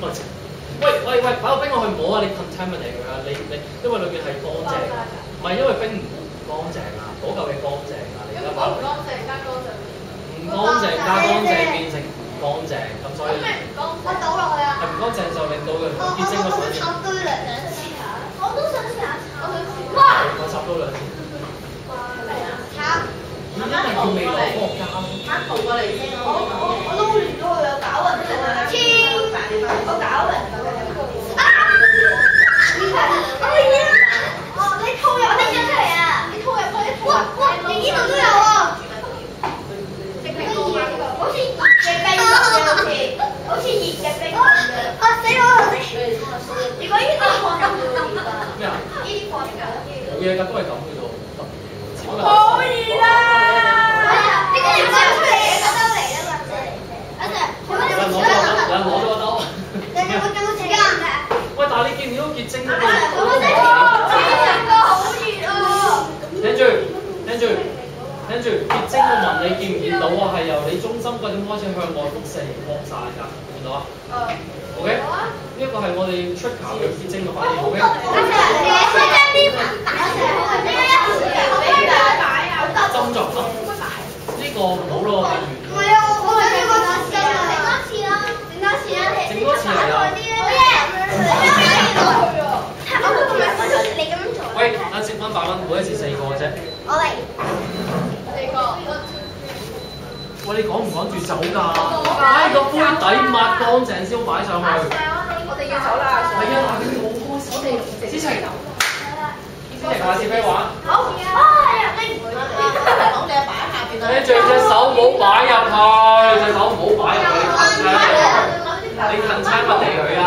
乾淨。喂，擺個冰落去唔好啊！你 contaminate 佢啊！你因為裏邊係乾淨，唔係因為冰唔乾淨啊，嗰嚿嘢乾淨啊，你而家擺落去。唔乾淨加乾淨變成唔乾淨，咁所以我倒落去啊！係唔乾淨就令到佢結晶個水分。我都想試下炒。哇！我插多兩次。炒。因為叫未來科學家。我撈亂咗佢啊！搞暈咗啊！我搞暈咗啊！哦，你套入我拎咗出嚟啊！你套入去。哇！連呢度都有喎。好似熱嘅冰咁樣，好似熱嘅冰咁樣。啊死我！如果呢啲放得唔會熱啊？咩啊？呢啲放得冇嘢㗎，都係咁嘅啫。好熱啦！呢個唔係出嚟嘅兜嚟啊嘛，有人攞咗個兜。你有冇見到自己啊？喂，但係你見唔見到結晶嗰個？好熱啊！聽住，結晶個紋你見唔見到啊？係由你中心嗰點開始向外輻射擴散㗎，見到啊？OK，呢一個係我哋出球嘅結晶嘅反應。OK。斟酌啊！呢個唔好咯，你完。唔係啊，我想要個紙巾啊！整多次嚟啊！喂，啱先蚊8蚊，每一次4個嘅啫。我嚟。喂，你趕唔趕住走㗎？個杯底抹乾淨先擺上去。我哋要走啦。係啊，嗱，你好開心。思晴，下次俾玩。好。係啊，拎唔會。講你擺喺下邊啦。你隻手唔好擺入去，隻手唔好擺入去，你近親乜地佢啊？